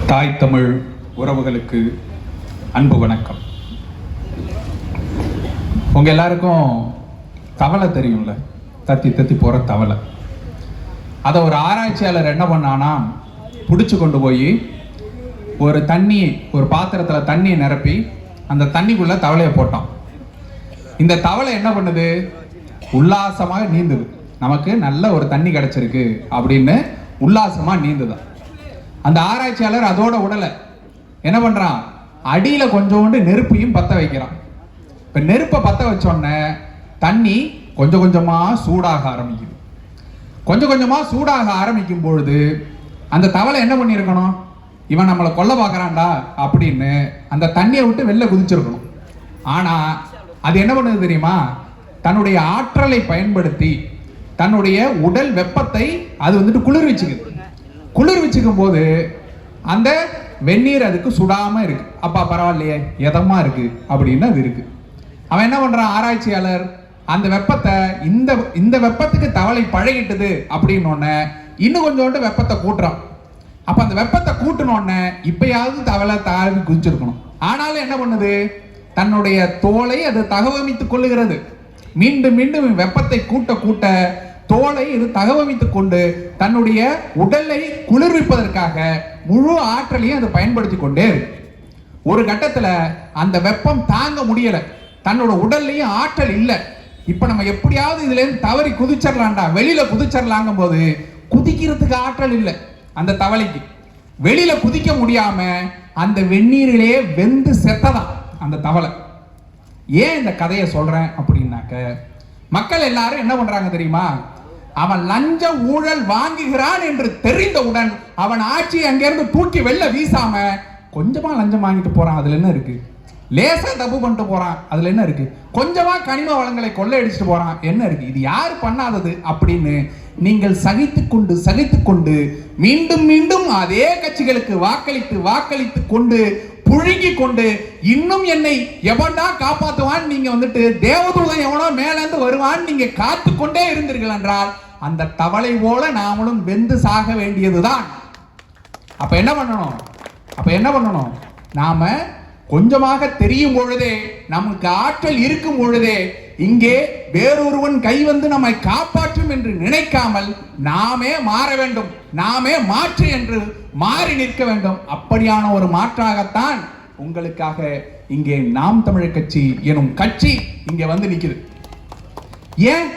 தாய் தமிழ் உறவுகளுக்கு அன்பு வணக்கம். உங்க எல்லாருக்கும் தவளை தெரியும்ல, தத்தி தத்தி போற தவளை. அதை ஒரு ஆராய்ச்சியாளர் என்ன பண்ணானா, பிடிச்சு கொண்டு போய் ஒரு பாத்திரத்தில் தண்ணியை நிரப்பி அந்த தண்ணிக்குள்ள தவளையை போட்டான். இந்த தவளை என்ன பண்ணுது, உல்லாசமாக நீந்துது. நமக்கு நல்ல ஒரு தண்ணி கிடைச்சிருக்கு அப்படின்னு உல்லாசமா நீந்துதான். அந்த ஆராய்ச்சியாளர் அதோட உடலை என்ன பண்றான், அடியில கொஞ்சோண்டு நெருப்பையும் பத்த வைக்கிறான். இப்ப நெருப்பை பத்த வச்சோடனே தண்ணி கொஞ்சம் கொஞ்சமா சூடாக ஆரம்பிக்குது. கொஞ்சம் கொஞ்சமா சூடாக ஆரம்பிக்கும் பொழுது அந்த தவளை என்ன பண்ணிருக்கணும், இவன் நம்மளை கொல்ல பார்க்கறான்டா அப்படின்னு அந்த தண்ணியை விட்டு வெளில குதிச்சிருக்கணும். ஆனா அது என்ன பண்ணுது தெரியுமா, தன்னுடைய ஆற்றலை பயன்படுத்தி தன்னுடைய உடல் வெப்பத்தை அது குளிர்விச்சுக்குது. குளிர்விச்சுக்கும் போது அந்த வெந்நீர் அதுக்கு சுடாம இருக்கு. அப்பா பரவாயில்லையே, எதமா இருக்கு அப்படின்னு அது இருக்கு. அவன் என்ன பண்றான், ஆராய்ச்சியாளர் அந்த வெப்பத்தை இந்த வெப்பத்துக்கு தவளை பழகிட்டது அப்படின்னு இன்னும் கொஞ்சோண்டு வெப்பத்தை கூட்டுறான். அப்ப அந்த வெப்பத்தை கூட்டினோடனே இப்பயாவது தவளை தாவி குதிச்சிருக்கணும். ஆனாலும் என்ன பண்ணுது, தன்னுடைய தோலை அது தகவமைத்துக் கொள்ளுகிறது. மீண்டும் மீண்டும் வெப்பத்தை கூட்ட கூட்ட தோலை இது தகவமைத்துக் கொண்டு தன்னுடைய உடலை குளிர்விப்பதற்காக முழு ஆற்றலையும் அது பயன்படுத்தி கொண்டே இருக்கு. ஒரு கட்டத்துல அந்த வெப்பம் தாங்க முடியல, தன்னோட உடல்லையும் ஆற்றல் இல்லை. இப்ப நம்ம எப்படியாவது இதுல இருந்து தவறி குதிச்சிடலாம்டா, வெளியில குதிச்சிடலாங்கும் போது குதிக்கிறதுக்கு ஆற்றல் இல்லை அந்த தவளைக்கு. வெளியில குதிக்க முடியாம அந்த வெந்நீரிலேயே வெந்து செத்ததான் அந்த தவளை. ஏன் இந்த கதையை சொல்றேன் அப்படின்னாக்க, மக்கள் எல்லாரும் என்ன பண்றாங்க தெரியுமா, அவன் லஞ்ச ஊழல் வாங்குகிறான் என்று தெரிந்தவுடன் அவன் ஆட்சியை அங்கிருந்து தூக்கி வெளில வீசாம கொஞ்சமா லஞ்சம் வாங்கிட்டு போறான், அதுல என்ன இருக்கு, லேசா தப்பு பண்ணிட்டு போறான், அதுல என்ன இருக்கு, கொஞ்சமா கனிம வளங்களை கொள்ளையடிச்சிட்டு போறான், என்ன இருக்கு, இது யாரு பண்ணாதது அப்படின்னு நீங்கள் சகித்து கொண்டு மீண்டும் மீண்டும் அதே கட்சிகளுக்கு வாக்களித்து கொண்டு புழுங்கி கொண்டு இன்னும் என்னை எவன்டா காப்பாத்துவான், நீங்க தேவதூதன் எவனோ மேல இருந்து வருவான் நீங்க காத்து கொண்டே இருந்தீர்கள் என்றால் அந்த தவளை போல நாமளும் வெந்து சாக வேண்டியதுதான். அப்ப என்ன பண்ணணும், நாம கொஞ்சமாக தெரியும் பொழுதே, நமக்கு ஆற்றல் இருக்கும் பொழுதே, இங்கே வேறொருவன் கை வந்து நம்மை காப்பாற்றும் என்று நினைக்காமல் நாமே மாற வேண்டும், நாமே மாற்று என்று மாறி நிற்க வேண்டும். அப்படியான ஒரு மாற்றாகத்தான் உங்களுக்காக இங்கே நாம் தமிழர் கட்சி எனும் கட்சி இங்கே வந்து நிக்குது. ஏன்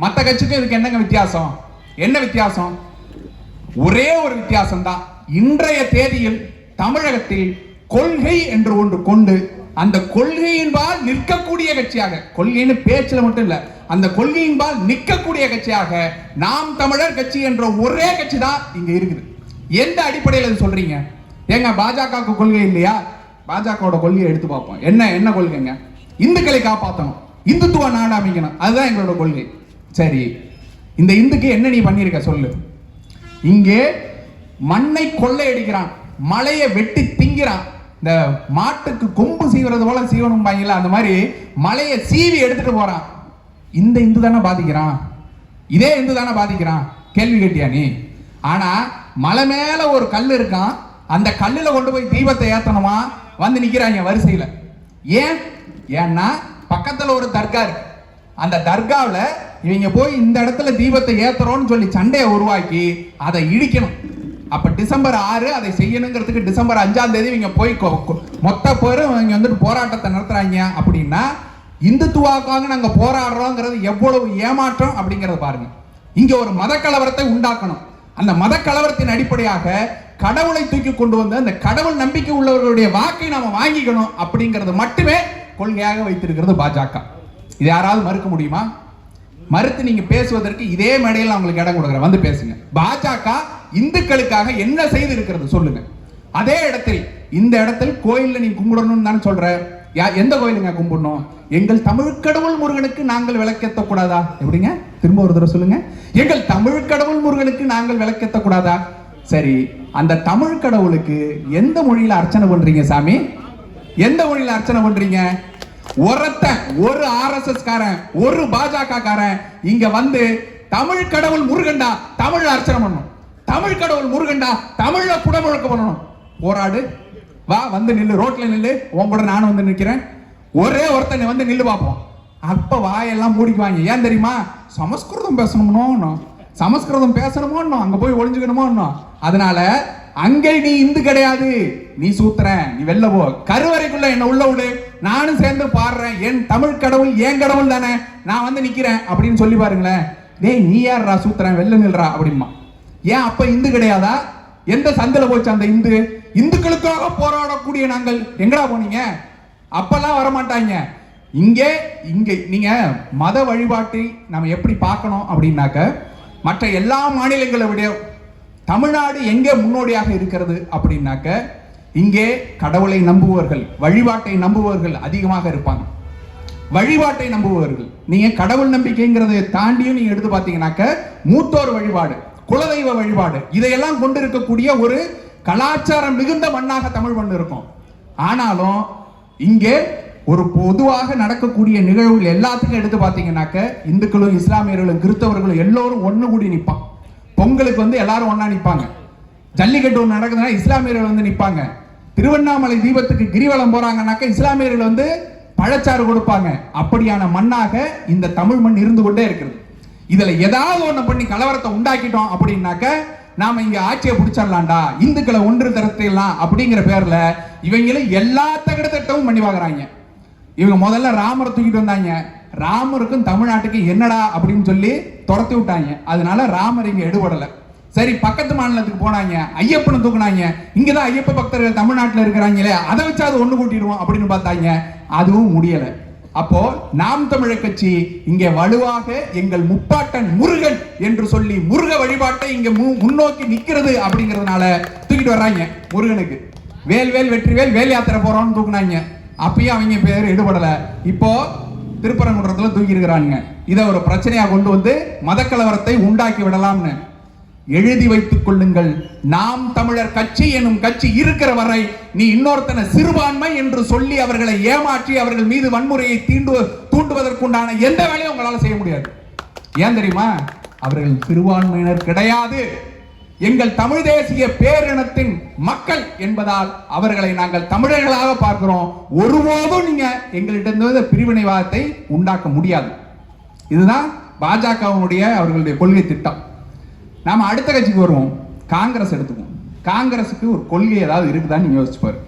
மற்ற கட்சிக்கும் இதுக்கு என்னங்க வித்தியாசம்? என்ன வித்தியாசம்? ஒரே ஒரு வித்தியாசம் தான். இன்றைய தேதியில் தமிழகத்தில் கொள்கை என்று ஒன்று கொண்டு அந்த கொள்கையின்பால் நிற்கக்கூடிய கட்சியாக, கொள்கைன்னு பேச்சில் மட்டும் இல்ல, அந்த கொள்கையின்பால் நிற்கக்கூடிய கட்சியாக நாம் தமிழர் கட்சி என்ற ஒரே கட்சி தான் இங்க இருக்குது. எந்த அடிப்படையில் சொல்றீங்க? ஏங்க பாஜக கொள்கை இல்லையா? பாஜகவோட கொள்கையை எடுத்து பார்ப்போம். என்ன கொள்கைங்க? இந்துக்களை காப்பாற்றணும், இந்துத்துவ நாடு அமைக்கணும், அதுதான் எங்களோட கொள்கை. சரி, இந்த இந்துக்கு என்ன நீ பண்ணிருக்க சொல்லு. இங்கே மண்ணை கொள்ளையடிக்கிறான், மலையை வெட்டி திங்கிறான், இந்த மாட்டுக்கு கொம்பு சீவுறது போல சீவனும் பாங்கல, அந்த மாதிரி மலையை சீவி எடுத்துட்டு போறான். இந்த இந்து தானே பாதிக்கிறான், இதே இந்து தானே பாதிக்கிறான். கேள்வி கேட்டியா நீ? ஆனா மலை மேல ஒரு கல் இருக்கான், அந்த கல்லுல கொண்டு போய் தீபத்தை ஏத்தணுமா, வந்து நிக்கிறாங்க வரிசையில. ஏன்னா பக்கத்துல ஒரு தர்கா இருக்கு, அந்த தர்காவில் இவங்க போய் இந்த இடத்துல தீபத்தை ஏத்துறோம்னு சொல்லி சண்டையை உருவாக்கி அதை இடிக்கணும். அப்ப டிசம்பர் 6 அதை செய்யணுங்கிறதுக்கு டிசம்பர் 5ஆம் தேதி இவங்க போய் மொத்த பேரும் இவங்க போராட்டத்தை நடத்துறாங்க. அப்படின்னா இந்துத்துவாக்காக நாங்க போராடுறோங்கிறது எவ்வளவு ஏமாற்றம் அப்படிங்கறத பாருங்க. இங்க ஒரு மத கலவரத்தை உண்டாக்கணும். அந்த மத கலவரத்தின் அடிப்படையாக கடவுளை தூக்கி கொண்டு வந்து அந்த கடவுள் நம்பிக்கை உள்ளவர்களுடைய வாக்கை நாம வாங்கிக்கணும் அப்படிங்கிறது மட்டுமே கொள்கையாக வைத்திருக்கிறது பாஜக. இது யாராவது மறுக்க முடியுமா? மறுத்து நீங்க பேசுவதற்கு இதே மேடையில் அவங்களுக்கு இடம் கொடுக்குறேன், வந்து பேசுங்க. பாஜக இந்துக்களுக்காக என்ன செய்து இருக்கிறது சொல்லுங்க. அதே இடத்தில் இந்த இடத்தில் கோயில்ல நீ கும்பிடணும்னு தானே சொல்ற. எந்த கோயிலுங்க கும்பிடணும்? எங்கள் தமிழ் கடவுள் முருகனுக்கு நாங்கள் விளக்கேற்ற கூடாதா? எப்படிங்க? திரும்ப ஒரு தடவை சொல்லுங்க. எங்கள் தமிழ் கடவுள் முருகனுக்கு நாங்கள் விளக்கேற்ற கூடாதா? சரி, அந்த தமிழ் கடவுளுக்கு எந்த மொழியில அர்ச்சனை பண்றீங்க சாமி? எந்த மொழியில அர்ச்சனை பண்றீங்க? ஒரு RSS காரன், ஒரு பாஜக காரன் இங்க வந்து தமிழ் கடவுள் முருகன்டா தமிழ் அர்ச்சனை பண்ணணும், தமிழ் கடவுள் முருகன்டா தமிழ்ல குடமுழக்க பண்ணணும். போராடு, வா வந்து நில்லு, ரோட்ல நில்லு, உன் கூட நானும் வந்து நிக்கிறேன், ஒரே ஒருத்தனை வந்து நில்லு பார்ப்போம். அப்ப வாயெல்லாம் மூடிக்குவாங்க. ஏன் தெரியுமா? சமஸ்கிருதம் பேசணுமோ, சமஸ்கிருதம் பேசணுமோ, அங்க போய் ஒளிஞ்சுக்கணுமோ. அதனால அங்கே நீ இந்து கிடையாது, நீ சூத்திரன், நீ வெளில போ, கருவறைக்குள்ள என்ன உள்ள விடு, நானும் சேர்ந்து பாடுறேன், என் தமிழ் கடவுள் என் கடவுள் தானே, நான் வந்து நிக்கிறேன் அப்படின்னு சொல்லி பாருங்களேன். டேய் நீ யாரா சூத்திரன், வெளில நில்றா அப்படிமா. ஏன் அப்ப இந்து கிடையாதா? எந்த சந்தில போச்சு அந்த இந்து? இந்துக்களுக்காக போராடக்கூடிய நாங்கள் எங்கடா போனீங்க? அப்பெல்லாம் வரமாட்டாங்க. இங்கே நீங்க மத வழிபாட்டை நம்ம எப்படி பார்க்கணும் அப்படின்னாக்க, மற்ற எல்லா மாநிலங்களை விட தமிழ்நாடு எங்கே முன்னோடியாக இருக்கிறது அப்படின்னாக்க, இங்கே கடவுளை நம்புவர்கள், வழிபாட்டை நம்புவர்கள் அதிகமாக இருப்பாங்க. வழிபாட்டை நம்புவர்கள், நீங்க கடவுள் நம்பிக்கைங்கிறத தாண்டியும் நீங்க எடுத்து பார்த்தீங்கன்னாக்க, மூத்தோர் வழிபாடு, குலதெய்வ வழிபாடு, இதையெல்லாம் கொண்டு இருக்கக்கூடிய ஒரு கலாச்சாரம் மிகுந்த மண்ணாக தமிழ் மண் இருக்கும். ஆனாலும் இங்கே ஒரு பொதுவாக நடக்கக்கூடிய நிகழ்வுகள் எல்லாத்துக்கும் எடுத்து பார்த்தீங்கன்னாக்க, இந்துக்களும் இஸ்லாமியர்களும் கிறிஸ்தவர்களும் எல்லோரும் ஒன்று கூடி நிற்பாங்க. பொங்கலுக்கு வந்து எல்லாரும் ஒன்னா நிற்பாங்க. ஜல்லிக்கட்டு ஒன்று நடக்குதுன்னா இஸ்லாமியர்கள் வந்து நிற்பாங்க. திருவண்ணாமலை தீபத்துக்கு கிரிவலம் போறாங்கன்னாக்க இஸ்லாமியர்கள் வந்து பழச்சாறு கொடுப்பாங்க. அப்படியான மண்ணாக இந்த தமிழ் மண் இருந்து கொண்டே இருக்கிறது. இதுல ஏதாவது ஒண்ணு பண்ணி கலவரத்தை உண்டாக்கிட்டோம் அப்படின்னாக்க, நாம இங்க ஆட்சியை பிடிச்சிடலாம்டா, இந்துக்களை ஒன்று திரட்டிடலாம் அப்படிங்கிற பேர்ல இவங்களும் எல்லா தகடத்திட்டமும் பண்ணி பார்க்கறாங்க. இவங்க முதல்ல ராமரை தூக்கிட்டு வந்தாங்க. ராமருக்கும் தமிழ்நாட்டுக்கும் என்னடா அப்படின்னு சொல்லி துரத்தி விட்டாங்க. அதனால ராமர் இங்க எடுபடல. சரி, பக்கத்து மாநிலத்துக்கு போனாங்க, ஐயப்பனை தூக்குனாங்க. இங்கதான் ஐயப்ப பக்தர்கள் தமிழ்நாட்டில் இருக்கிறாங்களே, அதை வச்சு அது ஒண்ணு கூட்டிடுவோம் அப்படின்னு பார்த்தாங்க. அதுவும் முடியல. அப்போ நாம் தமிழர் கட்சி இங்கே வலுவாக எங்கள் முப்பாட்டன் முருகன் என்று சொல்லி முருக வழிபாட்டை இங்க முன்னோக்கி நிக்கிறது அப்படிங்கிறதுனால தூக்கிட்டு வர்றாங்க. முருகனுக்கு வேல் வேல் வெற்றிவேல் வேல் யாத்திரை போறோம்னு தூக்குனாங்க. அப்பயும் அவங்க பேர் எடுபடல. இப்போ திருப்பரங்குன்றத்துல தூக்கி இருக்கிறாங்க. இதை ஒரு பிரச்சனையா கொண்டு வந்து மதக்கலவரத்தை உண்டாக்கி விடலாம்னு எழுதி வைத்துக் கொள்ளுங்கள். நாம் தமிழர் கட்சி எனும் கட்சி இருக்கிற வரை நீ இன்னொருத்தனை சிறுபான்மை என்று சொல்லி அவர்களை ஏமாற்றி அவர்கள் மீது வன்முறையை தூண்டுவதற்குண்டான எந்த வேலையும் உங்களால செய்ய முடியாது. ஏன் தெரியுமா? அவர்கள் சிறுபான்மையினர் கிடையாது, எங்கள் தமிழ் தேசிய பேரினத்தின் மக்கள் என்பதால் அவர்களை நாங்கள் தமிழர்களாக பார்க்கிறோம். ஒருபோதும் நீங்க எங்கள்கிட்ட பிரிவினைவாதத்தை உண்டாக்க முடியாது. இதுதான் பாஜகவுடைய அவர்களுடைய கொள்கை திட்டம். நாம அடுத்த கட்சிக்கு வருவோம். காங்கிரஸ் எடுத்துக்குவோம். காங்கிரஸுக்கு ஒரு கொள்கை ஏதாவது இருக்குதான்னு நீங்க யோசிச்சு பாரு.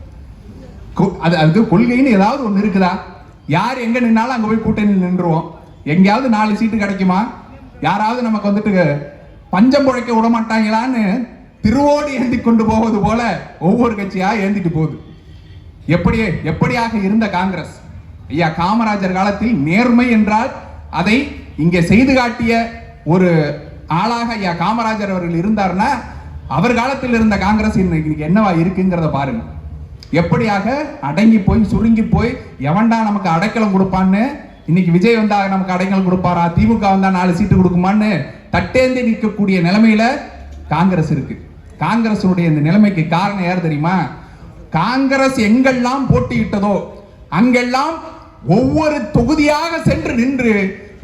அதுக்கு கொள்கைன்னு ஏதாவது ஒண்ணு இருக்குதா? யார் எங்க நின்னாலும் அங்க போய் கூட்டணியில் நின்றுவோம். எங்கேயாவது 4 சீட்டு கிடைக்குமா? யாராவது நமக்கு வந்துட்டு பஞ்சம் புழைக்க விட மாட்டாங்களான்னு திருவோடு ஏந்தி கொண்டு போவது போல ஒவ்வொரு கட்சியா ஏந்திட்டு போகுது. எப்படியாக இருந்த காங்கிரஸ், ஐயா காமராஜர் காலத்தில் நேர்மை என்றால் அதை இங்கே செய்து காட்டிய ஒரு ஆளாக ஐயா காமராஜர் அவர்கள் இருந்தார்னா, அவர் காலத்தில் இருந்த காங்கிரஸ் இன்னைக்கு என்னவா இருக்குங்கிறத பாருங்க. எப்படியாக அடங்கி போய் சுருங்கி போய் எவன்டா நமக்கு அடைக்கலம் கொடுப்பான்னு, இன்னைக்கு விஜய் வந்தா நமக்கு அடைக்கலம் கொடுப்பாரா, திமுக வந்தா 4 சீட்டு கொடுக்குமான்னு தட்டேந்தி நிற்கக்கூடிய நிலைமையில காங்கிரஸ் இருக்கு. காங்கிரசுடைய இந்த நிலைமைக்கு காரணம் யார் தெரியுமா? காங்கிரஸ் எங்கெல்லாம் போட்டியிட்டதோ அங்கெல்லாம் ஒவ்வொரு தொகுதியாக சென்று நின்று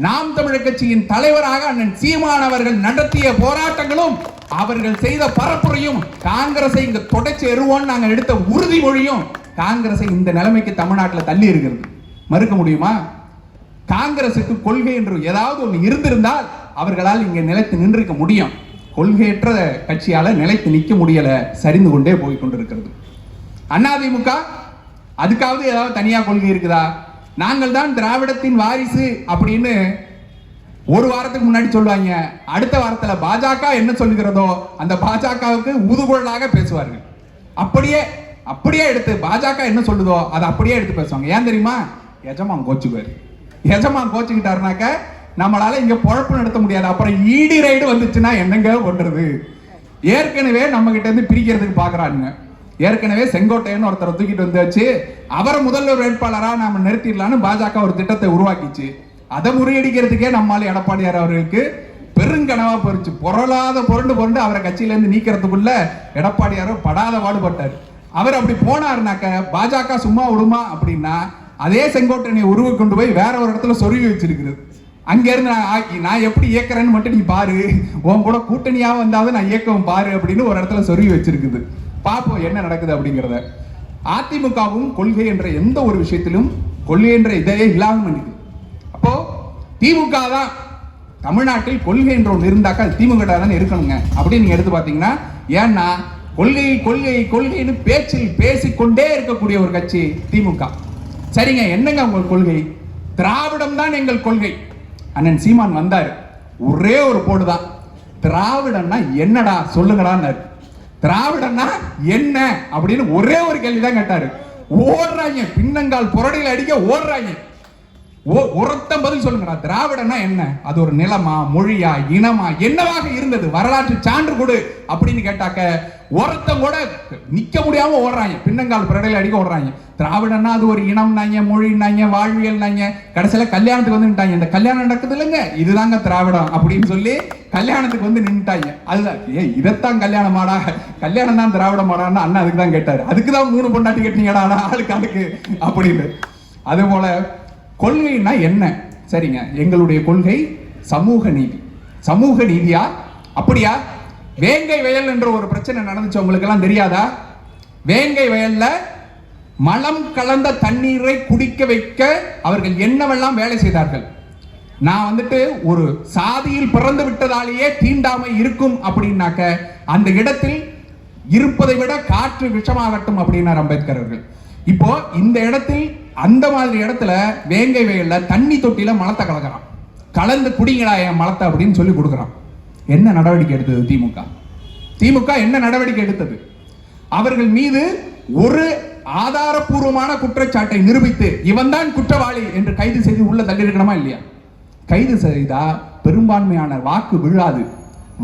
நாம் தமிழர் கட்சியின் தலைவராக அண்ணன் சீமான் அவர்கள் நடத்திய போராட்டங்களும் அவர்கள் செய்த பரப்புரையும் காங்கிரஸை இங்க தொடர்ச்சி எறுவோன்னு நாங்கள் எடுத்த உறுதிமொழியும் காங்கிரஸை இந்த நிலைமைக்கு தமிழ்நாட்டில் தள்ளி இருக்கிறது. மறுக்க முடியுமா? காங்கிரசுக்கு கொள்கை என்று ஏதாவது ஒன்று இருந்திருந்தால் அவர்களால் இங்க நிலைத்து நின்றிருக்க முடியும். கொள்கையற்ற கட்சியால நிலைத்து நிற்க முடியல, சரிந்து கொண்டே போய் கொண்டிருக்கிறது. அதிமுக அதுக்காவது ஏதாவது தனியா கொள்கை இருக்குதா? நாங்கள் தான் திராவிடத்தின் வாரிசு அப்படின்னு ஒரு வாரத்துக்கு முன்னாடி சொல்லுவாங்க. அடுத்த வாரத்துல பாஜக என்ன சொல்லுகிறதோ அந்த பாஜகவுக்கு ஊதுகுழலாக பேசுவார்கள். அப்படியே எடுத்து பாஜக என்ன சொல்லுதோ அதை அப்படியே எடுத்து பேசுவாங்க. ஏன் தெரியுமா? எஜமான் கோச்சுக்குவாரு. எஜமான் கோச்சுக்கிட்டாருனாக்க நம்மளால இங்க பொழப்பு நடத்த முடியாது. அப்புறம் ஈடி ரைடு வந்துச்சுன்னா என்னங்க பண்றது? ஏற்கனவே நம்ம கிட்ட இருந்து பிரிக்கிறதுக்கு பாக்குறாங்க. ஏற்கனவே செங்கோட்டையன் ஒருத்தரை தூக்கிட்டு வந்தாச்சு, அவரை முதல்வர் வேட்பாளரா நாம நிறுத்திடலான்னு பாஜக ஒரு திட்டத்தை உருவாக்கிச்சு. அதை முறியடிக்கிறதுக்கே நம்மால எடப்பாடியார் அவர்களுக்கு பெருங்கனவா போயிடுச்சு. புரண்டு அவரை கட்சியில இருந்து நீக்கிறதுக்குள்ள எடப்பாடியாரோ படாத பாடுபட்டார். அவர் அப்படி போனாருனாக்க பாஜக சும்மா விடுமா அப்படின்னா, அதே செங்கோட்டையனை உருவ கொண்டு போய் வேற ஒரு இடத்துல சொருகி வச்சிருக்கிறது. அங்க இருந்து நான் எப்படி இயக்கிறேன்னு மட்டும் நீ பாரு, உன் கூட கூட்டணியா வந்தாவது நான் இயக்கவும் பாரு அப்படின்னு ஒரு இடத்துல சொருகி வச்சிருக்குது. பார்ப்போம் என்ன நடக்குது அப்படிங்கிறத. அதிமுகவும் கொள்கை என்ற எந்த ஒரு விஷயத்திலும் கொள்கை என்ற இதையே இல்லாமல் இருக்கு. அப்போ திமுக தான் தமிழ்நாட்டில் கொள்கை என்ற ஒன்று இருந்தாக்கா அது திமுக தானே இருக்கணுங்க அப்படின்னு நீங்க எடுத்து பார்த்தீங்கன்னா, ஏன்னா கொள்கை கொள்கை கொள்கைன்னு பேச்சில் பேசிக்கொண்டே இருக்கக்கூடிய ஒரு கட்சி திமுக. சரிங்க, என்னங்க உங்கள் கொள்கை? திராவிடம் தான் எங்கள் கொள்கை. அண்ணன் சீமான் வந்தாரு, ஒரே ஒரு போடுதான், திராவிடம்னா என்னடா சொல்லுங்கடான்னு. திராவிடம்னா என்ன அப்படின்னு ஒரே ஒரு கேள்விதான் கேட்டாரு. ஓடுறாங்க, பின்னங்கால் புரடையில் அடிக்க ஓடுறாங்க. ஒருத்தம் பதில் சொல்லுங்கடா, திராவிடம்னா என்ன? அது ஒரு நிலமா, மொழியா, இனமா, என்னவாக இருந்தது? வரலாற்று சான்று கொடு அப்படின்னு கேட்டாக்க ஒருத்தம் கூட நிக்க முடியாம ஓடுறாங்க, பின்னங்கால் புரடையில் அடிக்க ஓடுறாங்க. திராவிடம்னா அது ஒரு இனம்னாங்க, மொழினாங்க, வாழ்வியல்னாங்க, கடைசியில கல்யாணத்துக்கு வந்து நின்ட்டாங்க. இந்த கல்யாணம் நடக்குது இல்லைங்க, இதுதாங்க திராவிடம் அப்படின்னு சொல்லி கல்யாணத்துக்கு வந்து நின்ட்டாங்க. அதுதான் இதைத்தான் கல்யாணமாடா, கல்யாணம் தான் திராவிடமாடான்னு அண்ணா அதுக்கு தான் கேட்டாரு. அதுக்குதான் 3 பொண்டாட்டி கட்டினீங்கடா ஆளுக்கு ஆளுக்கு அப்படின்னு. அதே போல கொள்கைன்னா என்ன? சரிங்க, எங்களுடைய கொள்கை சமூக நீதி. சமூக நீதியா? அப்படியா? வேங்கை வயல் என்ற ஒரு பிரச்சனை நடந்துச்சு, உங்களுக்கு எல்லாம் தெரியாதா? வேங்கை வயல்ல மலம் கலந்த தண்ணீரை குடிக்க வைக்க அவர்கள் என்னவெல்லாம் வேலை செய்தார்கள். நான் வந்துட்டு ஒரு சாதியில் பிறந்து விட்டதாலேயே தீண்டாமை இருக்கும் அப்படின்னாக்க அந்த இடத்தில் இருப்பதை விட காற்று விஷமாகட்டும் அப்படின்னார் அம்பேத்கர் அவர்கள். இப்போ இந்த இடத்தில் அந்த மாதிரி இடத்துல வேங்கை வயல்ல தண்ணி தொட்டியில மலத்தை கலக்கிறான், கலந்து குடிங்களா என் மலத்தை அப்படின்னு சொல்லி கொடுக்குறான். என்ன நடவடிக்கை எடுத்தது திமுக? திமுக என்ன நடவடிக்கை எடுத்தது? அவர்கள் மீது ஒரு ஆதாரபூர்வமான குற்றச்சாட்டை நிரூபித்து இவன் தான் குற்றவாளி என்று கைது செய்து உள்ள தள்ளியிருக்கணுமா இல்லையா? கைது செய்தா பெரும்பான்மையான வாக்கு விழாது.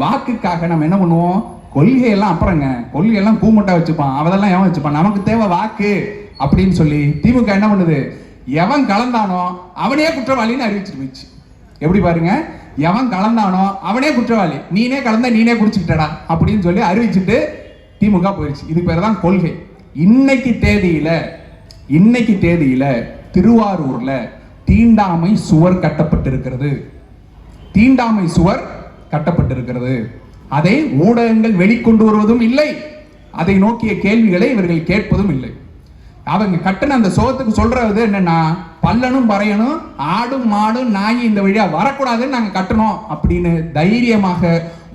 வாக்குக்காக நம்ம என்ன பண்ணுவோம்? கொள்கையெல்லாம் அப்புறங்க, கொள்கையெல்லாம் கூமுட்டா வச்சுப்பான், அவதெல்லாம் எவன் வச்சுப்பான், நமக்கு தேவை வாக்கு அப்படின்னு சொல்லி திமுக என்ன பண்ணுது? எவன் கலந்தானோ அவனே குற்றவாளின்னு அறிவிச்சிட்டு போயிடுச்சு. எப்படி பாருங்க, எவன் கலந்தானோ அவனே குற்றவாளி, நீனே கலந்த நீனே குடிச்சுக்கிட்டடா அப்படின்னு சொல்லி அறிவிச்சுட்டு திமுக போயிடுச்சு. இது பேர் தான் கொள்கை. இன்னைக்கு தேதியில திருவாரூர்ல தீண்டாமை சுவர் கட்டப்பட்டிருக்கிறது. தீண்டாமை சுவர் கட்டப்பட்டிருக்கிறது. அதை ஊடகங்கள் வெளிக்கொண்டு வருவதும் இல்லை, அதை நோக்கிய கேள்விகளை இவர்கள் கேட்பதும் இல்லை. அவங்க கட்டின அந்த சோகத்துக்கு சொல்றது என்னன்னா, பல்லனும் பறையனும் ஆடும் மாடும் நாய் இந்த வழியா வரக்கூடாதுன்னு நாங்க கட்டணும் அப்படின்னு தைரியமாக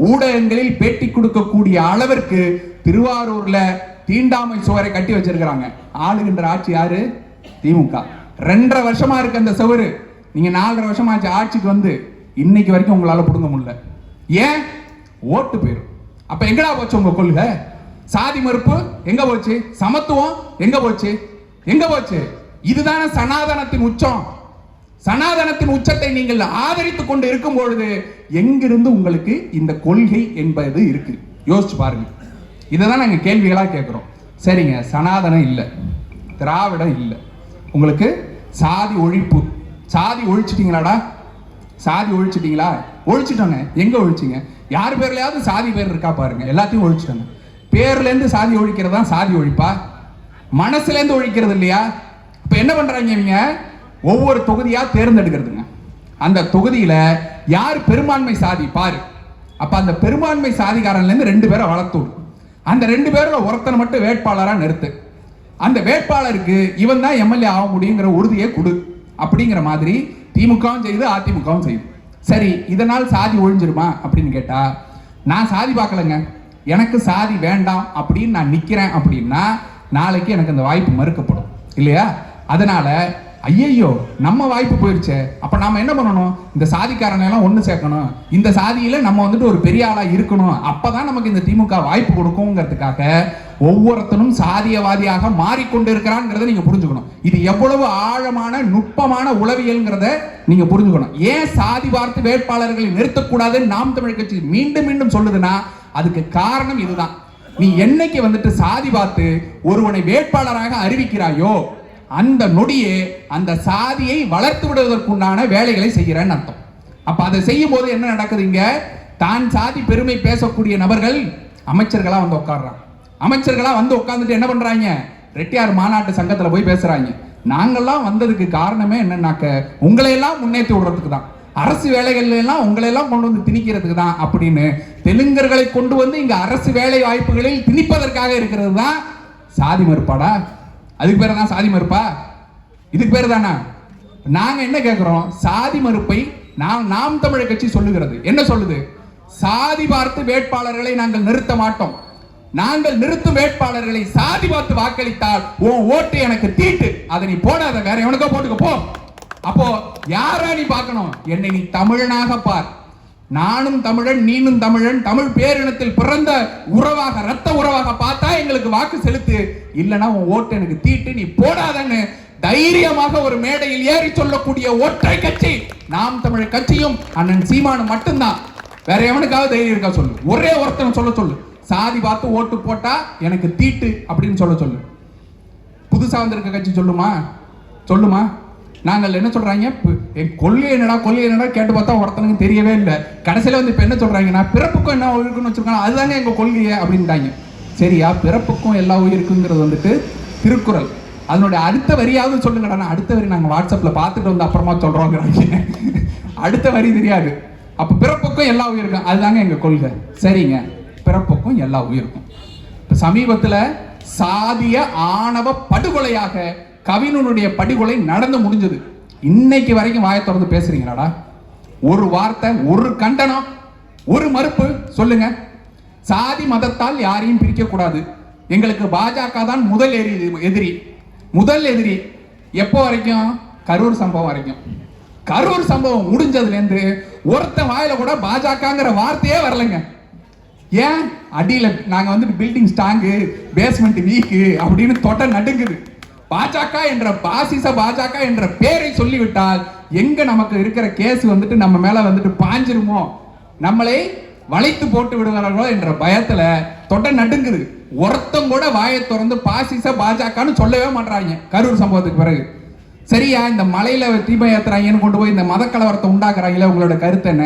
ஊடகங்களில் பேட்டி கொடுக்கக்கூடிய அளவிற்கு திருவாரூர்ல தீண்டாமை சுவரை கட்டி வச்சிருக்கிறாங்க. ஆளுகின்ற ஆட்சி யாரு? திமுக. 2.5 வருஷமா இருக்கு அந்த சுவரு. நீங்க 4.5 வருஷமாச்சு ஆட்சிக்கு வந்து, இன்னைக்கு வரைக்கும் உங்களால புடுங்க முடியல. ஏன்? ஓட்டு போயிடும். அப்ப எங்கடா போச்சு உங்க கொள்கை? சாதி மறுப்பு எங்க போச்சு? சமத்துவம் எங்க போச்சு? எங்க போச்சு? இதுதான சனாதனத்தின் உச்சம். சனாதனத்தின் உச்சத்தை நீங்கள் ஆதரித்துக் கொண்டு இருக்கும் பொழுது எங்கிருந்து உங்களுக்கு இந்த கொள்கை என்பது இருக்கு? யோசிச்சு பாருங்க. இதைதான் நாங்க கேள்விகளா கேட்கிறோம். சரிங்க, சனாதனம் இல்ல, திராவிடம் இல்ல, உங்களுக்கு சாதி ஒழிப்பு. சாதி ஒழிச்சிட்டீங்களாடா? சாதி ஒழிச்சிட்டீங்களா? ஒழிச்சிட்டோங்க. எங்க ஒழிச்சிங்க? யார் பேர்லயாவது சாதி பேர் இருக்கா பாருங்க, எல்லாத்தையும் ஒழிச்சிட்டாங்க. பேர்ல இருந்து சாதி ஒழிக்கிறதா சாதி ஒழிப்பா? மனசுல இருந்து ஒழிக்கிறது இல்லையா? இப்ப என்ன பண்றாங்க இவங்க? ஒவ்வொரு தொகுதியா தேர்ந்தெடுக்கிறதுங்க. அந்த தொகுதியில யார் பெரும்பான்மை சாதி பாரு. அப்ப அந்த பெரும்பான்மை சாதிக்காரன்ல இருந்து 2 பேரை வளர்த்து, அந்த 2 பேர்ல ஒருத்தனை மட்டும் வேட்பாளரா நிறுத்து. அந்த வேட்பாளருக்கு இவன் தான் எம்எல்ஏ ஆக முடியுங்கிற உறுதியை கொடு அப்படிங்கிற மாதிரி திமுகவும் செய்யுது, அதிமுகவும் செய்யுது. சரி, இதனால் சாதி ஒழிஞ்சிருமா அப்படின்னு கேட்டா, நான் சாதி பார்க்கலங்க, எனக்கு சாதி வேண்டாம் அப்படின்னு நான் நிக்கிறேன் அப்படின்னா நாளைக்கு எனக்கு அந்த வாய்ப்பு மறுக்கப்படும் இல்லையா? அதனால ஐயோ நம்ம வாய்ப்பு போயிடுச்சு, அப்ப நாம என்ன பண்ணணும்? இந்த சாதிக்காரனை எல்லாம் ஒண்ணு சேர்க்கணும், இந்த சாதியில நம்ம வந்துட்டு ஒரு பெரிய ஆளா இருக்கணும், அப்பதான் நமக்கு இந்த திமுக வாய்ப்பு கொடுக்கும்ங்கிறதுக்காக ஒவ்வொருத்தனும் சாதியவாதியாக மாறிக்கொண்டு இருக்கிறாங்கிறத நீங்க புரிஞ்சுக்கணும். இது எவ்வளவு ஆழமான நுட்பமான உளவியல்ங்கிறத நீங்க புரிஞ்சுக்கணும். ஏன் சாதி பார்த்து வேட்பாளர்களை நிறுத்தக்கூடாதுன்னு நாம் தமிழ் கட்சி மீண்டும் மீண்டும் சொல்லுதுன்னா அதுக்கு காரணம் இதுதான். நீ என்னைக்கு வந்துட்டு சாதி பார்த்து ஒருவனை வேட்பாளராக அறிவிக்கிறாயோ அந்த நொடியே அந்த சாதியை வளர்த்து விடுவதற்குண்டான வேலைகளை செய்கிறேன்னு அர்த்தம். அப்ப அதை செய்யும் போது என்ன நடக்குது? இங்க தான் சாதி பெருமை பேசக்கூடிய நபர்கள் அமைச்சர்களா வந்து உட்கார்றாங்க. அமைச்சர்களா வந்து உட்கார்ந்துட்டு என்ன பண்றாங்க? ரெட்டியார் மாநாட்டு சங்கத்துல போய் பேசுறாங்க. நாங்கெல்லாம் வந்ததுக்கு காரணமே என்னன்னாக்க உங்களை எல்லாம் முன்னேற்றி விடுறதுக்கு தான், அரசு வேலைகள்ல எல்லாம் உங்களை எல்லாம் கொண்டு வந்து திணிக்கிறதுக்கு தான் அப்படின்னு தெலுங்கர்களை கொண்டு வந்து இங்க அரசு வேலை வாய்ப்புகளில் திணிப்பதற்காக இருக்கிறது தான் சாதி மறுப்பாடா? அதுக்கு பேர் தான் சாதி மறுப்பா? இதுக்கு பேர் தானா? நாங்க என்ன கேட்கிறோம்? சாதி மறுப்பை நாம் தமிழர் கட்சி சொல்லுகிறது. என்ன சொல்லுது? சாதி பார்த்து வேட்பாளர்களை நாங்கள் நிறுத்த மாட்டோம். நாங்கள் நிறுத்தும் வேட்பாளர்களை சாதி பார்த்து வாக்களித்தால் உன் ஓட்டு எனக்கு தீட்டு, அதை நீ போடாத, வேற எவனுக்கோ போட்டுக்க போ. அப்போ யாரா நீ பார்க்கணும்? என்னை நீ தமிழனாக பார். நானும் தமிழன், நீனும் தமிழன், தமிழ் பேரினத்தில் பிறந்த உறவாக, ரத்த உறவாக பார்த்தா எங்களுக்கு வாக்கு செலுத்து, இல்லைன்னா உன் ஓட்டு எனக்கு தீட்டு, நீ போடாதன்னு தைரியமாக ஒரு மேடையில் ஏறி சொல்லக்கூடிய ஒற்றை கட்சி நாம் தமிழர் கட்சியும் அண்ணன் சீமானும் மட்டும்தான். வேற எவனுக்காவது தைரியம் இருக்கா சொல்லு. ஒரே ஒருத்தன் சொல்ல சொல்லு, சாதி பார்த்து ஓட்டு போட்டா எனக்கு தீட்டு அப்படின்னு சொல்ல சொல்லு. புதுசா வந்திருக்க கட்சி சொல்லுமா? சொல்லுமா? நாங்கள் என்ன சொல்றாங்க, கொள்கை என்னடா கேட்டு பார்த்தா ஒருத்தனுக்கு தெரியவே இல்லை. கடைசியில வந்து இப்ப என்ன சொல்றாங்கன்னா, பிறப்புக்கும் என்ன உயிருக்குன்னு வச்சிருக்காங்க, அதுதாங்க எங்க கொள்கையை அப்படின்ட்டாங்க. சரியா? பிறப்புக்கும் எல்லா உயிருக்குங்கிறது வந்துட்டு திருக்குறள். அதனுடைய அடுத்த வரியாவது சொல்லுங்கடா. அடுத்த வரி நாங்க வாட்ஸ்அப்ல பார்த்துட்டு வந்து அப்புறமா சொல்றோங்கிறாங்க. அடுத்த வரி தெரியாது. அப்ப பிறப்புக்கும் எல்லா உயிருக்கும் அதுதாங்க எங்க கொள்கை. சரிங்க, பிறப்புக்கும் எல்லா உயிருக்கும். இப்ப சமீபத்துல சாதிய ஆணவ படுகொலையாக கவிஞனுடைய படுகொலை நடந்து முடிஞ்சது. இன்னைக்கு வரைக்கும் வாயை திறந்து பேசுறீங்களாடா? ஒரு வார்த்தை, ஒரு கண்டனம், ஒரு மறுப்பு சொல்லுங்க. சாதி மதத்தால் யாரையும் பிரிக்க கூடாது. எங்களுக்கு பாஜக தான் முதல் எதிரி. எப்போ வரைக்கும்? கரூர் சம்பவம் வரைக்கும். கரூர் சம்பவம் முடிஞ்சதுல இருந்து ஒருத்தன் வாயில கூட பாஜகங்கிற வார்த்தையே வரலங்க. ஏன்? அடியில நாங்க வந்துட்டு பில்டிங் ஸ்ட்ராங்கு, பேஸ்மெண்ட் வீக்கு அப்படின்னு தொட்ட நடுங்குது. பாஜக என்ற பாஜக என்ற பேரை சொல்லிவிட்டால் எங்க நமக்கு இருக்கிற கேஸ் வந்துட்டு நம்ம மேல வந்துட்டு பாஞ்சிருமோ, நம்மளை வளைத்து போட்டு விடுவார்களோ என்ற பயத்துல தொட்ட நடுங்குது. ஒருத்தம் கூட வாயை திறந்து பாசிச பாஜகன்னு சொல்லவே மாட்டாங்க கரூர் சம்பவத்துக்கு பிறகு. சரியா? இந்த மலையில தீபம் ஏத்துறாங்கன்னு கொண்டு போய் இந்த மத கலவரத்தை உண்டாக்குறாங்களே, உங்களோட கருத்து என்ன?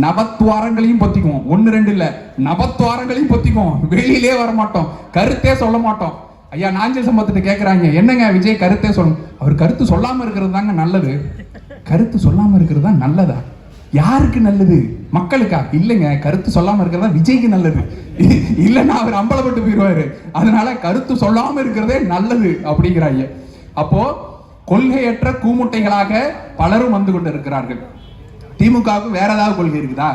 நவத்வாரங்களையும் பொத்திக்குவோம். 1-2 இல்ல, நவத்வாரங்களையும் பொத்திக்குவோம். வெளியிலே வர மாட்டோம், கருத்தே சொல்ல மாட்டோம். ஐயா நாஞ்சில் சம்பவத்தை கேட்கிறாங்க, என்னங்க விஜய் கருத்தே சொல்லணும்? அவர் கருத்து சொல்லாம இருக்கிறது தாங்க நல்லது. கருத்து சொல்லாம இருக்கிறது தான் நல்லதா? யாருக்கு நல்லது? மக்களுக்கா? இல்லைங்க, கருத்து சொல்லாம இருக்கிறதா விஜய்க்கு நல்லது. இல்லைன்னா அவர் அம்பலப்பட்டு போயிடுவாரு. அதனால கருத்து சொல்லாம இருக்கிறதே நல்லது அப்படிங்கிறாங்க. அப்போ கொள்கையற்ற கூமுட்டைகளாக பலரும் வந்து கொண்டு இருக்கிறார்கள். திமுகவுக்கு வேற ஏதாவது கொள்கை இருக்குதா?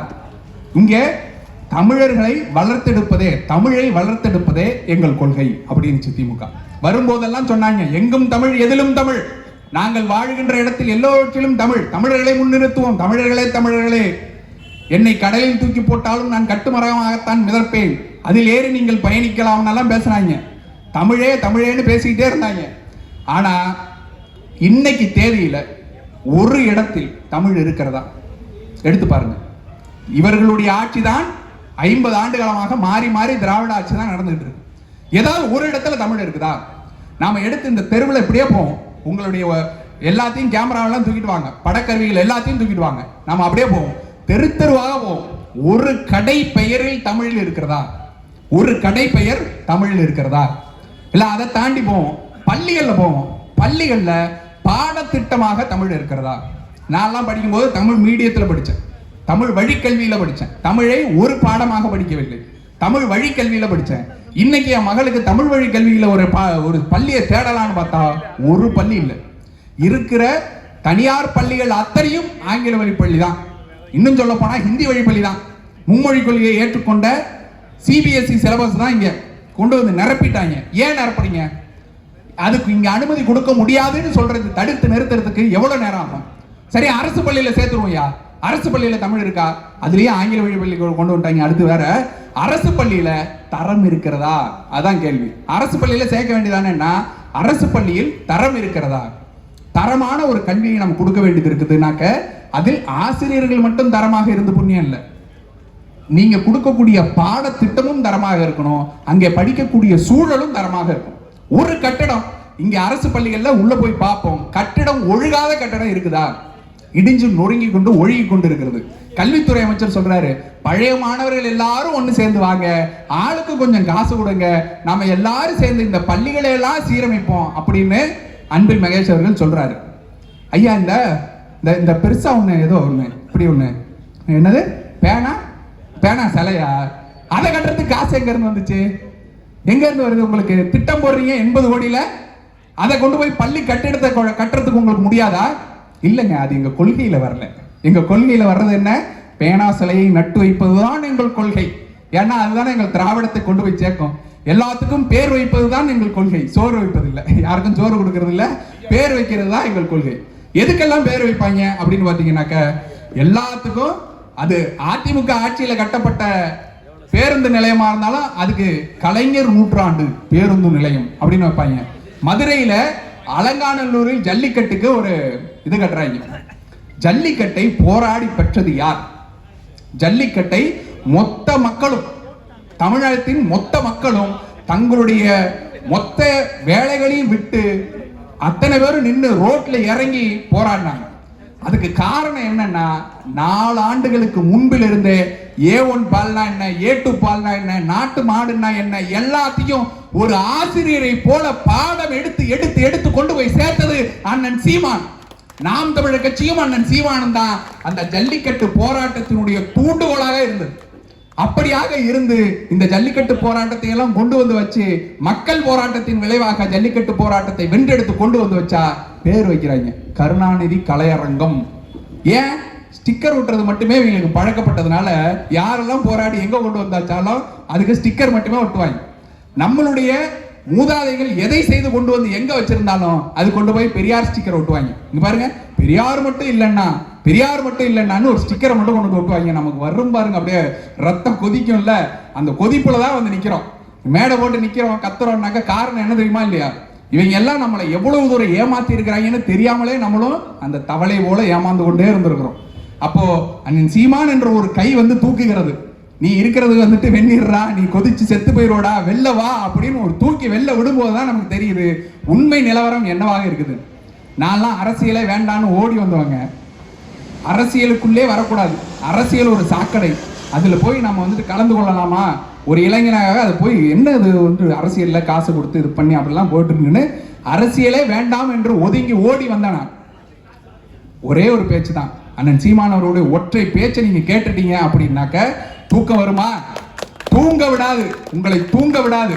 இங்கே தமிழர்களை வளர்த்தெடுப்பதே, தமிழை வளர்த்தெடுப்பதே எங்கள் கொள்கை அப்படின்னு திமுக வரும்போதெல்லாம் சொன்னாங்க, எங்கும் தமிழ், எதிலும் தமிழ், நாங்கள் வாழ்கின்ற இடத்தில் எல்லோற்றிலும் தமிழ், தமிழர்களை முன்னிறுத்துவோம், தமிழர்களே. என்னை கடலில் தூக்கி போட்டாலும் நான் கட்டுமரமாகத்தான் மிதப்பேன், அதில் ஏறி நீங்கள் பயணிக்கலாம் எல்லாம் பேசுறாங்க. தமிழேன்னு பேசிக்கிட்டே இருந்தாங்க. ஆனா இன்னைக்கு தேதியில ஒரு இடத்தில் தமிழ் இருக்கிறதா? எடுத்து பாருங்க. இவர்களுடைய ஆட்சி தான் 50 ஆண்டு காலமாக மாறி மாறி திராவிட ஆட்சி தான் நடந்துட்டு இருக்கு. ஏதாவது ஒரு இடத்துல தமிழ் இருக்குதா? நாம எடுத்து இந்த தெருவில் இப்படியே போவோம், உங்களுடைய எல்லாத்தையும் கேமராவெல்லாம் தூக்கிட்டு வாங்க, படக்கருவிகள் எல்லாத்தையும் தூக்கிட்டு வாங்க, நாம அப்படியே போவோம், தெருவாக போவோம். ஒரு கடை பெயரில் தமிழில் இருக்கிறதா? ஒரு கடை பெயர் தமிழில் இருக்கிறதா? இல்ல அதை தாண்டி போவோம், பள்ளிகள்ல போவோம், பள்ளிகள்ல பாடத்திட்டமாக தமிழ் இருக்கிறதா? நான்லாம் படிக்கும்போது தமிழ் மீடியத்தில் படித்தேன், தமிழ் வழிக்கல்வியில படித்தேன், தமிழை ஒரு பாடமாக படிக்கவில்லை, தமிழ் வழிக்கல்வியில படித்தேன். இன்னைக்கு என் மகளுக்கு தமிழ் வழி கல்வியில ஒரு பள்ளியை தேடலான்னு பார்த்தா ஒரு பள்ளி இல்லை. இருக்கிற தனியார் பள்ளிகள் அத்தனையும் ஆங்கில வழி பள்ளி தான். இன்னும் சொல்ல போனா ஹிந்தி வழி பள்ளி தான். மும்மொழி கொள்கையை ஏற்றுக்கொண்ட சிபிஎஸ்இ சிலபஸ் தான் இங்க கொண்டு வந்து நிரப்பிட்டாங்க. ஏன் நிரப்புறீங்க? அதுக்கு இங்க அனுமதி கொடுக்க முடியாதுன்னு சொல்றது, தடுத்து நிறுத்துறதுக்கு எவ்வளவு நேரம் ஆகும்? சரி, அரசு பள்ளியில சேர்த்துருவோம்யா. அரசு பள்ளியில தமிழ் இருக்கா? அதுலயே ஆங்கில வழி பள்ளி கொண்டு வந்துட்டாங்க. அடுத்து வேற அரசு பள்ளியில தரம் இருக்கிறதா? அதான் கேள்வி. அரசு பள்ளியில சேர்க்க வேண்டியதானேன்னா அரசு பள்ளியில் தரம் இருக்கிறதா? தரமான ஒரு கல்வியை நம்ம கொடுக்க வேண்டியது இருக்குதுனாக்க அதில் ஆசிரியர்கள் மட்டும் தரமாக இருந்து புண்ணியம் இல்லை, நீங்க கொடுக்கக்கூடிய பாடத்திட்டமும் தரமாக இருக்கணும், அங்கே படிக்கக்கூடிய சூழலும் தரமாக இருக்கும். ஒரு கட்டடம் இங்க அரசு பள்ளிகள்ல உள்ள போய் பார்ப்போம், கட்டடம் ஒழுகாத கட்டடம் இருக்குதா? இடிஞ்சு நொறுங்கி கொண்டு ஒழுகி கொண்டு இருக்கிறது. கல்வித்துறை அமைச்சர் சொல்றாரு, பழைய மாணவர்கள் எல்லாரும் ஒண்ணு சேர்ந்து வாங்க, ஆளுக்கு கொஞ்சம் காசு கொடுங்க, நாம எல்லாரும் சேர்ந்து இந்த பள்ளிகளை எல்லாம் சீரமைப்போம் அப்படின்னு அன்பில் மகேஷ் அவர்கள் சொல்றாரு. ஐயா, இந்த பெருசா ஒண்ணு, ஏதோ ஒண்ணு, இப்படி ஒண்ணு, என்னது பேனா பேனா சிலையா? அதை கட்டுறதுக்கு காசு எங்க இருந்து வந்துச்சு? எங்க இருந்து வருது? உங்களுக்கு திட்டம் போடுறீங்க 80 கோடியில, அதை கொண்டு போய் பள்ளி கட்டிடத்தை கட்டுறதுக்கு உங்களுக்கு முடியாதா? இல்லைங்க, அது எங்க கொள்கையில வரல. எங்க கொள்கையில வர்றது என்ன? பேனா சிலையை நட்டு வைப்பதுதான் எங்கள் கொள்கை. ஏன்னா அதுதானே எங்கள் திராவிடத்தை கொண்டு போய் சேர்க்கும். எல்லாத்துக்கும் பேர் வைப்பதுதான் எங்கள் கொள்கை, சோறு வைப்பது இல்லை. யாருக்கும் சோறு கொடுக்கறது இல்லை, பேர் வைக்கிறது தான் எங்கள் கொள்கை. எதுக்கெல்லாம் பேர் வைப்பாங்க அப்படின்னு பாத்தீங்கன்னாக்க, எல்லாத்துக்கும் அது அதிமுக ஆட்சியில கட்டப்பட்ட பேருந்து நிலையமா இருந்தாலும் அதுக்கு கலைஞர் நூற்றாண்டு பேருந்து நிலையம் அப்படின்னு வைப்பாங்க. மதுரையில அலங்காநல்லூரில் ஜல்லிக்கட்டுக்கு ஒரு இது கட்டுறாங்க. ஜல்லிக்கட்டை போராடி பெற்றது யார்? ஜல்லிக்கட்டை மொத்த மக்களும், தமிழகத்தின் மொத்த மக்களும் தங்களுடைய மொத்த வேலைகளையும் விட்டு அத்தனை பேரும் நின்று ரோட்ல இறங்கி போராடினாங்க. அதுக்கு காரணம் என்னன்னா, 4 ஆண்டுகளுக்கு முன்பில் இருந்தே A1 பால்னா என்ன, A2 பால்னா என்ன, நாட்டு மாடுன்னா என்ன, எல்லாத்தையும் ஒரு ஆசிரியரை போல பாடம் எடுத்து எடுத்து எடுத்து கொண்டு போய் சேர்த்தது அண்ணன் சீமான். நாம் தமிழர் கட்சியும் அண்ணன் சீமானும் தான் அந்த ஜல்லிக்கட்டு போராட்டத்தினுடைய தூண்டுகோலாக இருந்தது. அப்படியாக இருந்து இந்த ஜல்லிக்கட்டு போராட்டத்தை எல்லாம் கொண்டு வந்து வச்சு, மக்கள் போராட்டத்தின் விளைவாக ஜல்லிக்கட்டு போராட்டத்தை வென்றெடுத்து கொண்டு வந்து வச்சா பேர் வைக்கிறாங்க கருணாநிதி கலையரங்கம். ஏன்? ஸ்டிக்கர் ஒட்டுறது மட்டுமே இவங்களுக்கு பழக்கப்பட்டதுனால யாரெல்லாம் போராடி எங்க கொண்டு வந்தாச்சாலும் அதுக்கு ஸ்டிக்கர் மட்டுமே ஒட்டுவாங்க. நம்மளுடைய மூதாதைகள் எதை செய்து கொண்டு வந்து எங்க வச்சிருந்தாலும் அது கொண்டு போய் பெரியார் ஸ்டிக்கர் ஒட்டுவாங்க. இங்க பாருங்க, பெரியார் மட்டும் இல்லைன்னா, பெரியார் மட்டும் இல்லைன்னான்னு ஒரு ஸ்டிக்கரை மட்டும் கொண்டு வந்து ஒட்டுவாங்க. நமக்கு வரும் பாருங்க, அப்படியே ரத்தம் கொதிக்கும்ல, அந்த கொதிப்புல தான் வந்து நிக்கிறோம். மேடை போட்டு நிக்கிறோம், கத்துறோம்னாக்க காரணம் என்ன தெரியுமா இல்லையா? இவங்க எல்லாம் நம்மளை எவ்வளவு தூரம் ஏமாத்தி இருக்கிறாங்கன்னு தெரியாமலே நம்மளும் அந்த தவளை போல ஏமாந்து கொண்டே இருந்திருக்கிறோம். அப்போ அண்ணன் சீமான் என்ற ஒரு கை வந்து தூக்குகிறது, நீ இருக்கிறது வந்துட்டு வெந்நீர்ரா, நீ கொதிச்சு செத்து போயிரோடா, வெளில வா அப்படின்னு ஒரு தூக்கி வெளில விடும்போது தான் நமக்கு தெரியுது உண்மை நிலவரம் என்னவாக இருக்குது. நான்லாம் அரசியலே வேண்டான்னு ஓடி வந்தவங்க. அரசியலுக்குள்ளே வரக்கூடாது, அரசியல் ஒரு சாக்கடை, அதுல போய் நம்ம வந்துட்டு கலந்து கொள்ளலாமா? ஒரு இளைஞனாக அது போய் என்ன இது வந்து அரசியல்ல காசு கொடுத்து இது பண்ணி அப்படிலாம் போட்டு அரசியலே வேண்டாம் என்று ஒதுங்கி ஓடி வந்தேன். ஒரே ஒரு பேச்சு தான், அண்ணன் சீமானவருடைய ஒற்றை பேச்சை நீங்க கேட்டுட்டீங்க அப்படின்னாக்க தூக்கம் வருமா? தூங்க விடாது, உங்களை தூங்க விடாது.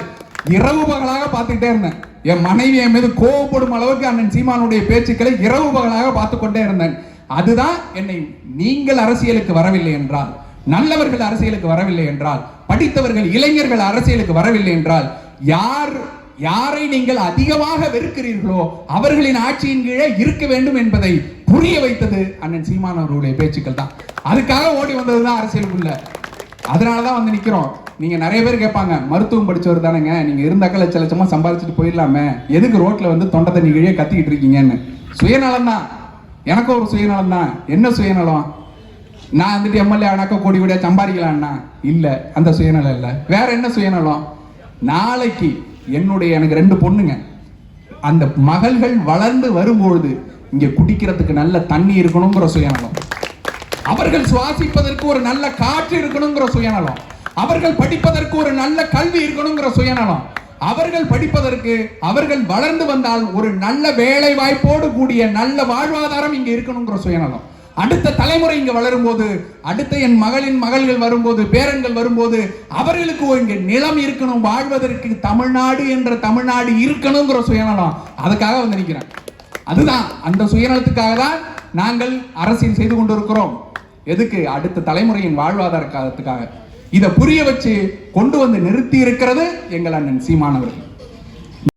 இரவு பகலாக பார்த்துக்கிட்டே இருந்தேன். என் மனைவி என் மீது கோவப்படும் அளவுக்கு அண்ணன் சீமானுடைய பேச்சுக்களை இரவு பகலாக பார்த்து கொண்டே இருந்தேன். அதுதான் என்னை, நீங்கள் அரசியலுக்கு வரவில்லை என்றால், நல்லவர்கள் அரசியலுக்கு வரவில்லை என்றால், படித்தவர்கள் இளைஞர்கள் அரசியலுக்கு வரவில்லை என்றால், யாரை நீங்கள் அதிகமாக வெறுக்கிறீர்களோ அவர்களின் ஆட்சியின் கீழே இருக்க வேண்டும் என்பதை புரிய வைத்தது அண்ணன் சீமான் அவர்களுடைய பேச்சுக்கள் தான். அதுக்காக ஓடி வந்ததுதான் அரசியலுக்குள்ள. அதனாலதான் வந்து நிக்கிறோம். நீங்க நிறைய பேர் கேட்பாங்க, மருத்துவம் படிச்சவர் தானேங்க, நீங்க இருந்தாக்க லட்ச லட்சமா சம்பாதிச்சுட்டு போயிடலாமே, எதுக்கு ரோட்ல வந்து தொண்டை தண்ணி கீழே கத்திக்கிட்டு இருக்கீங்கன்னு. சுயநலம் தான், எனக்கும் ஒரு சுயநலம் தான். என்ன சுயநலம்? நான் வந்துட்டு எம்எல்ஏ ஆனாக்கா கோடி கோடியா சம்பாதிக்கலாம்னா இல்ல, அந்த சுயநலம் இல்ல. வேற என்ன சுயநலம்? நாளைக்கு எனக்கு 2 பொண்ணுங்க, அந்த மகள்கள் வளர்ந்து வரும்பொழுது இங்க குடிக்கிறதுக்கு நல்ல தண்ணி இருக்கணுங்கிற சுயநலம், அவர்கள் சுவாசிப்பதற்கு ஒரு நல்ல காற்று இருக்கணுங்கிற சுயநலம், அவர்கள் படிப்பதற்கு ஒரு நல்ல கல்வி இருக்கணுங்கிற சுயநலம், அவர்கள் படிப்பதற்கு அவர்கள் வளர்ந்து வந்தால் ஒரு நல்ல வேலை வாய்ப்போடு கூடிய நல்ல வாழ்வாதாரம் இங்க இருக்கணுங்கிற சுயநலம். அடுத்த தலைமுறை இங்க வளரும் போது, அடுத்த என் மகளின் மகள்கள் வரும்போது, பேரன்கள் வரும்போது அவர்களுக்கு இங்க நிலம் இருக்கணும், வாழ்வதற்கு தமிழ்நாடு என்ற தமிழ்நாடு இருக்கணுங்கிற சுயநலம். அதுக்காக வந்து நிற்கிறேன். அதுதான், அந்த சுயநலத்துக்காக தான் நாங்கள் அரசியல் செய்து கொண்டிருக்கிறோம். எதுக்கு? அடுத்த தலைமுறையின் வாழ்வாதாரத்துக்காக. இதை புரிய வச்சு கொண்டு வந்து நிறுத்தி இருக்கிறது எங்கள் அண்ணன் சீமானவர்கள்.